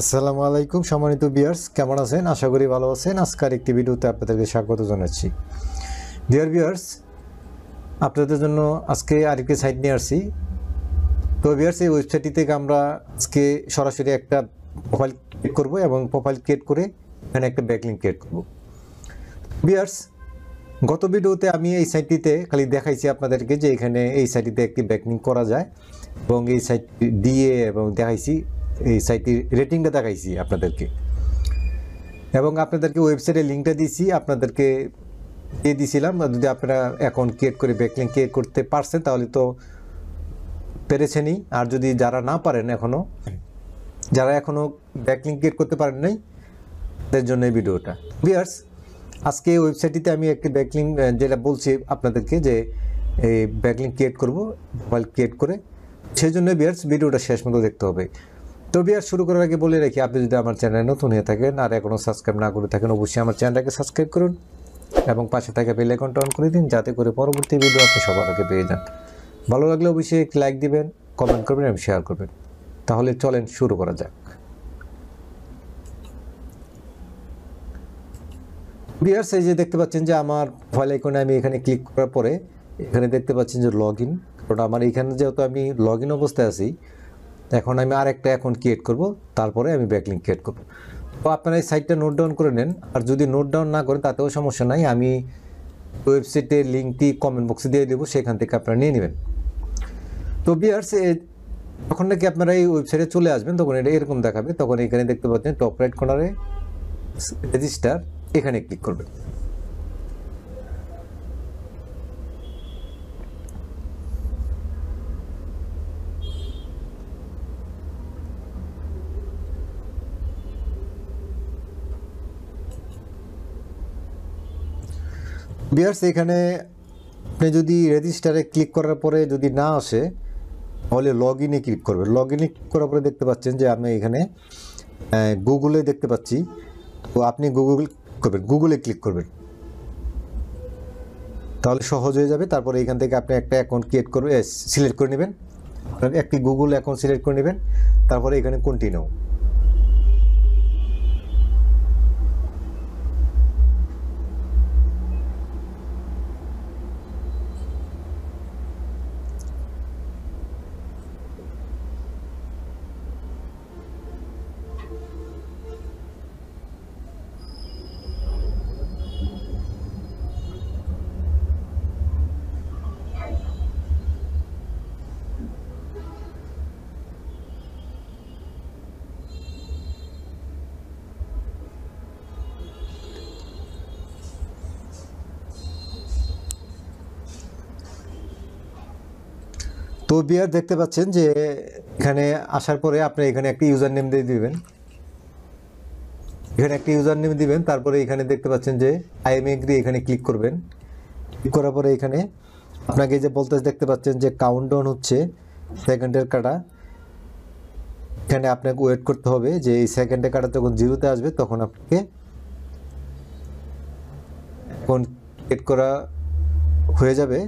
আসসালামু আলাইকুম সম্মানিত ভিউয়ার্স, কেমন আছেন? আশা করি ভালো আছেন। আজকের একটি ভিডিওতে আপনাদেরকে স্বাগত জানাচ্ছি। ডিয়ার ভিউয়ার্স, আপনাদের জন্য আজকে আরেকটি সাইট নিয়ে আসছি। তো ভিউয়ার্স, এই ওয়েবসাইটটি থেকে আমরা আজকে সরাসরি একটা প্রোফাইল ক্রিয়েট করব এবং প্রোফাইল ক্রিয়েট করে এখানে একটা ব্যাকলিঙ্ক ক্রিয়েট করব। ভিউয়ার্স, গত ভিডিওতে আমি এই সাইটটিতে খালি দেখাইছি আপনাদেরকে যে এখানে এই সাইটটিতে একটি ব্যাকলিঙ্ক করা যায় এবং এই সাইটটি দিয়ে এবং দেখাইছি এই সাইটটির রেটিংটা দেখাইছি আপনাদেরকে এবং আপনাদেরকে ওয়েবসাইটের লিঙ্কটা দিয়েছি, আপনাদেরকে দিয়ে দিয়েছিলাম। যদি আপনারা অ্যাকাউন্ট ক্রিয়েট করে ব্যাকলিঙ্ক ক্রিয়েট করতে পারছেন তাহলে তো পেরেছেনই, আর যদি যারা না পারেন যারা এখনও ব্যাকলিঙ্ক ক্রিয়েট করতে পারেন নাই তাদের জন্য এই ভিডিওটা। ভিউয়ার্স, আজকে এই ওয়েবসাইটটিতে আমি একটি ব্যাকলিঙ্ক যেটা বলছি আপনাদেরকে যে এই ব্যাকলিঙ্ক ক্রিয়েট করব, প্রোফাইল ক্রিয়েট করে, সেই জন্য ভিউয়ার্স ভিডিওটা শেষ মতো দেখতে হবে। তো ভিউয়ার্স, শুরু করার আগে বলে রাখি, আপনি যদি আমার চ্যানেলে নতুন হয়ে থাকেন আর এখনও সাবস্ক্রাইব না করে থাকেন, অবশ্যই আমার চ্যানেলটাকে সাবস্ক্রাইব করুন এবং পাশে থাকা বেল আইকনটা অন করে দিন, যাতে করে পরবর্তী ভিডিও আপনি সবার আগে পেয়ে যান। ভালো লাগলে অবশ্যই একটি লাইক দিবেন, কমেন্ট করবেন এবং শেয়ার করবেন। তাহলে চলেন শুরু করা যাক। ভিউয়ার্স, এই যে দেখতে পাচ্ছেন যে আমার প্রোফাইল আইকনে আমি এখানে ক্লিক করার পরে এখানে দেখতে পাচ্ছেন যে লগ ইন, কারণ আমার এখানে যেহেতু আমি লগ ইন অবস্থায় আছি, এখন আমি আর একটা অ্যাকাউন্ট ক্রিয়েট করব, তারপরে আমি ব্যাকলিঙ্ক ক্রিয়েট করব। তো আপনারা এই সাইটটা নোট ডাউন করে নেন, আর যদি নোট ডাউন না করেন তাতেও সমস্যা নাই, আমি ওয়েবসাইটের লিঙ্কটি কমেন্ট বক্সে দিয়ে দেবো, সেখান থেকে আপনারা নিয়ে নেবেন। তো ভিউয়ার্স, যখন নাকি আপনারা এই ওয়েবসাইটে চলে আসবেন তখন এটা এরকম দেখাবে। তখন এখানে দেখতে পাচ্ছেন টপ রাইট কর্নারে রেজিস্টার, এখানে ক্লিক করবেন। ভিউয়ার্স, এখানে আপনি যদি রেজিস্টারে ক্লিক করার পরে যদি না আসে তাহলে লগ ইনে ক্লিক করবেন। লগ ইনে ক্লিক করার পরে দেখতে পাচ্ছেন যে আমি এখানে গুগলে দেখতে পাচ্ছি, তো আপনি গুগলে ক্লিক করবেন, তাহলে সহজ হয়ে যাবে। তারপরে এখান থেকে আপনি একটা অ্যাকাউন্ট ক্রিয়েট করবে, সিলেক্ট করে নেবেন, একটি গুগল অ্যাকাউন্ট সিলেক্ট করে নেবেন, তারপরে এখানে কন্টিনিউ। তো ভিউয়ার দেখতে পাচ্ছেন যে এখানে আসার পরে আপনি এখানে একটা ইউজার নেম দিয়ে দিবেন, এখানে একটা ইউজার নেম দিবেন। তারপরে এখানে দেখতে পাচ্ছেন যে আই এম এগ্রি, এখানে ক্লিক করবেন। ক্লিক করার পরে এখানে আপনাকে যে বলতে দেখতে পাচ্ছেন যে কাউন্টডাউন হচ্ছে সেকেন্ডের কাটা, এখানে আপনাকে ওয়েট করতে হবে যে এই সেকেন্ডের কাটা যখন জিরোতে আসবে তখন আপনাকে এখন ক্রিয়েট করা হয়ে যাবে।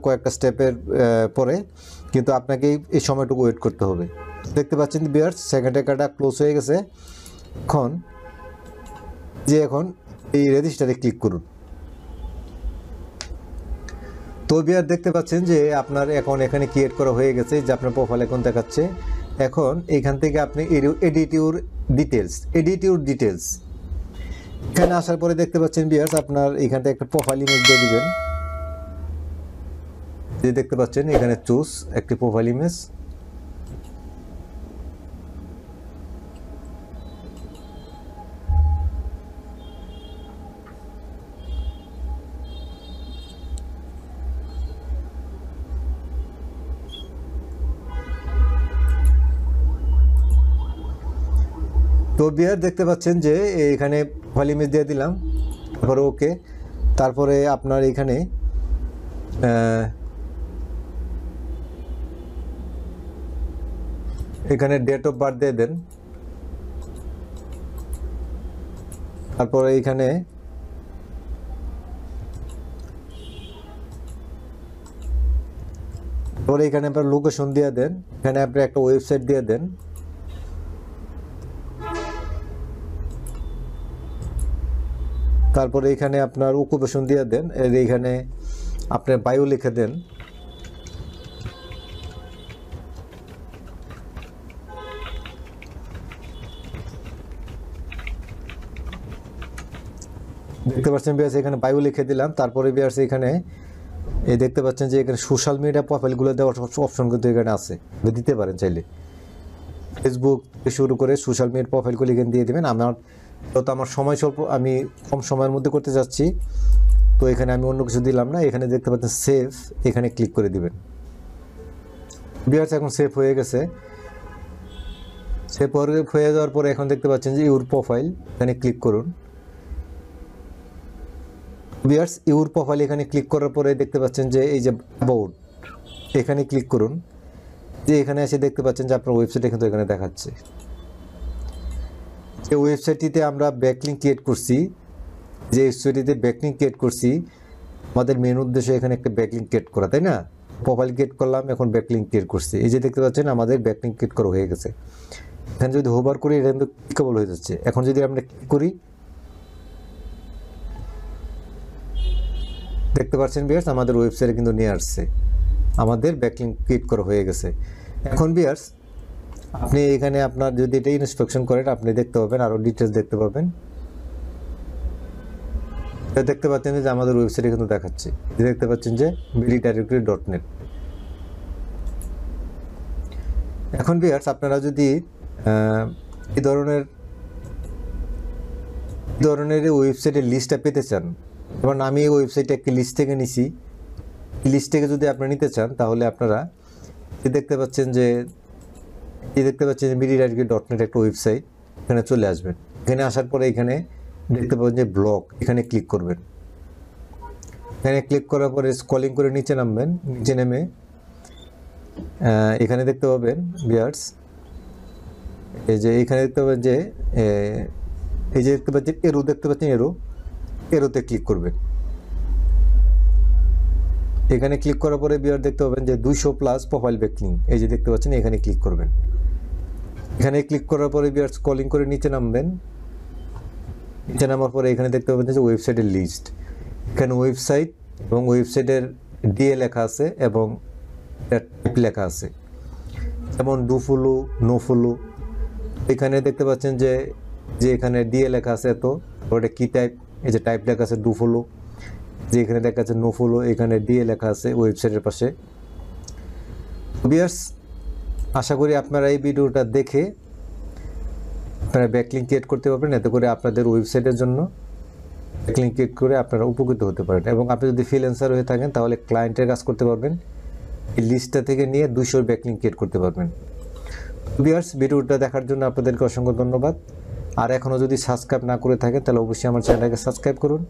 কয়েকটা স্টেপের পরে কিন্তু আপনাকে এই সময়টুকু ওয়েট করতে হবে। দেখতে পাচ্ছেন ভিউয়ার্স, সেকেন্ডের কাটা ক্লোজ হয়ে গেছে। এখন এই রেজিস্টারে ক্লিক করুন। তো ভিউয়ার দেখতে পাচ্ছেন যে আপনার অ্যাকাউন্ট এখানে ক্রিয়েট করা হয়ে গেছে, যে আপনার প্রোফাইল অ্যাকাউন্ট দেখাচ্ছে। এখন এখান থেকে আপনি এডিট ইউর ডিটেলস এখানে আসার পরে দেখতে পাচ্ছেন ভিউয়ার্স, আপনার এখান থেকে একটা প্রোফাইল ইমেজ দিয়ে দিবেন। যে দেখতে পাচ্ছেন এখানে চুজ একটি প্রোফাইল ইমেজ, তো ভিউয়ার দেখতে পাচ্ছেন যে এখানে প্রোফাইল ইমেজ দিয়ে দিলাম, তারপরে ওকে। তারপরে আপনার এখানে ডেট অফ বার্থ দিয়ে দেন। তারপরে এখানে এবারে এখানে আপনার লোকেশন দিয়ে দেন, এখানে আপনি একটা ওয়েবসাইট দিয়ে দেন, তারপরে এখানে আপনার অকুপেশন দিয়ে দেন, এর এখানে আপনার বায়ো লিখে দেন, দেখতে পাচ্ছেন বিয়ার্স এখানে বায়ো লিখে দিলাম। তারপরে বিয়ার্স এখানে এই দেখতে পাচ্ছেন যে এখানে সোশ্যাল মিডিয়া প্রোফাইলগুলো দেওয়ার অপশন কিন্তু এখানে আছে, দিতে পারেন চাইলে। ফেসবুক থেকে শুরু করে সোশ্যাল মিডিয়া প্রোফাইলগুলো এখানে দিয়ে দেবেন। আমার সময় স্বল্প, আমি কম সময়ের মধ্যে করতে যাচ্ছি, তো এখানে আমি অন্য কিছু দিলাম না। এখানে দেখতে পাচ্ছেন সেভ, এখানে ক্লিক করে দিবেন। বিয়ার্স এখন সেভ হয়ে গেছে। সেভ হয়ে যাওয়ার পরে এখন দেখতে পাচ্ছেন যে ইউর প্রোফাইল, এখানে ক্লিক করুন। বিয়ার্স ইউর প্রোফাইল এখানে ক্লিক করার পরে দেখতে পাচ্ছেন যে এই যে অ্যাবাউট, এখানে ক্লিক করুন। যে এখানে এসে দেখতে পাচ্ছেন যে আপনার ওয়েবসাইট কিন্তু এখানে দেখাচ্ছে। যে ওয়েবসাইটটিতে আমরা ব্যাকলিঙ্ক ক্রিয়েট করছি, যে ওয়েবসাইটটিতে ব্যাকলিঙ্ক ক্রিয়েট করছি, আমাদের মেন উদ্দেশ্য এখানে একটা ব্যাকলিঙ্ক ক্রিয়েট করা, তাই না? প্রোফাইল ক্রিয়েট করলাম, এখন ব্যাকলিঙ্ক ক্রিয়েট করছি। এই যে দেখতে পাচ্ছেন আমাদের ব্যাকলিঙ্ক ক্রিয়েট করা হয়ে গেছে। এখানে যদি হোভার করি এটা কিন্তু ক্লিকেবল হয়ে যাচ্ছে। এখন যদি আমরা ক্লিক করি, দেখতে পাচ্ছেন বিয়ার্স আমাদের ওয়েবসাইটে কিন্তু নিয়ে আসছে, আমাদের ব্যাকলিঙ্ক ক্রিয়েট করা হয়ে গেছে। এখন বিয়ার্স আপনি এখানে আপনার যদি এটা ইনস্পেকশন করেন, আপনি দেখতে পাবেন আরও ডিটেলস দেখতে পাবেন। দেখতে পাচ্ছেন যে আমাদের ওয়েবসাইটে কিন্তু দেখাচ্ছে, দেখতে পাচ্ছেন যে military.net। এখন বিয়ার্স আপনারা যদি এই ধরনের ওয়েবসাইটের লিস্টটা পেতে চান, যেমন আমি এই ওয়েবসাইটটা একটি লিস্ট থেকে নিছি, লিস্ট থেকে যদি আপনারা নিতে চান তাহলে আপনারা দেখতে পাচ্ছেন যে military.net একটা ওয়েবসাইট, এখানে চলে আসবেন। এখানে আসার পরে এখানে দেখতে পাবেন যে ব্লগ, এখানে ক্লিক করবেন। এখানে ক্লিক করার পরে স্ক্রলিং করে নিচে নামবেন, নিচে নেমে এখানে দেখতে পাবেন ভিউয়ার্স এই যে এখানে দেখতে পাবেন যে এই যে দেখতে পাচ্ছেন এরো, দেখতে পাচ্ছেন এরোতে ক্লিক করবেন। এখানে ক্লিক করার পরে ভিউয়ার দেখতে পাবেন যে 200+ প্রোফাইল ব্যাকলিঙ্ক, এই যে দেখতে পাচ্ছেন এখানে ক্লিক করবেন। এখানে ক্লিক করার পরে ভিউয়ার স্ক্রলিং করে নিচে নামবেন, নিচে নামার পরে এখানে দেখতে পাবেন যে ওয়েবসাইটের লিস্ট, এখানে ওয়েবসাইট এবং ওয়েবসাইটের ডিএ লেখা আছে এবং টাইপ লেখা আছে, যেমন ডু ফলো, নো ফলো। এখানে দেখতে পাচ্ছেন যে এখানে ডিএ লেখা আছে এত, ওটা কি টাইপ, এই যে টাইপ লেখা আছে ডু ফলো, যে এখানে দেখা যাচ্ছে নো ফলো, এখানে ডিএ লেখা আছে ওয়েবসাইটের পাশে। ভিউয়ার্স আশা করি আপনারা এই ভিডিওটা দেখে আপনারা ব্যাকলিঙ্ক ক্রিয়েট করতে পারবেন, এতে করে আপনাদের ওয়েবসাইটের জন্য ব্যাকলিঙ্ক ক্রিয়েট করে আপনারা উপকৃত হতে পারেন। এবং আপনি যদি ফ্রিল্যান্সার হয়ে থাকেন তাহলে ক্লায়েন্টের কাজ করতে পারবেন, এই লিস্টটা থেকে নিয়ে 200 ব্যাকলিঙ্ক ক্রিয়েট করতে পারবেন। ভিউয়ার্স ভিডিওটা দেখার জন্য আপনাদেরকে অসংখ্য ধন্যবাদ। আর এখনও যদি সাবস্ক্রাইব না করে থাকেন তাহলে অবশ্যই আমার চ্যানেলটাকে সাবস্ক্রাইব করুন,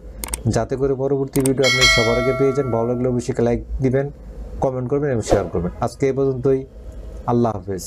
যাতে করে পরবর্তী ভিডিও আপনি সবার আগে পেয়ে যান। ভালো লাগলে অবশ্যই লাইক দিবেন, কমেন্ট করবেন এবং শেয়ার করবেন। আজকে এই পর্যন্তই, আল্লাহ হাফেজ।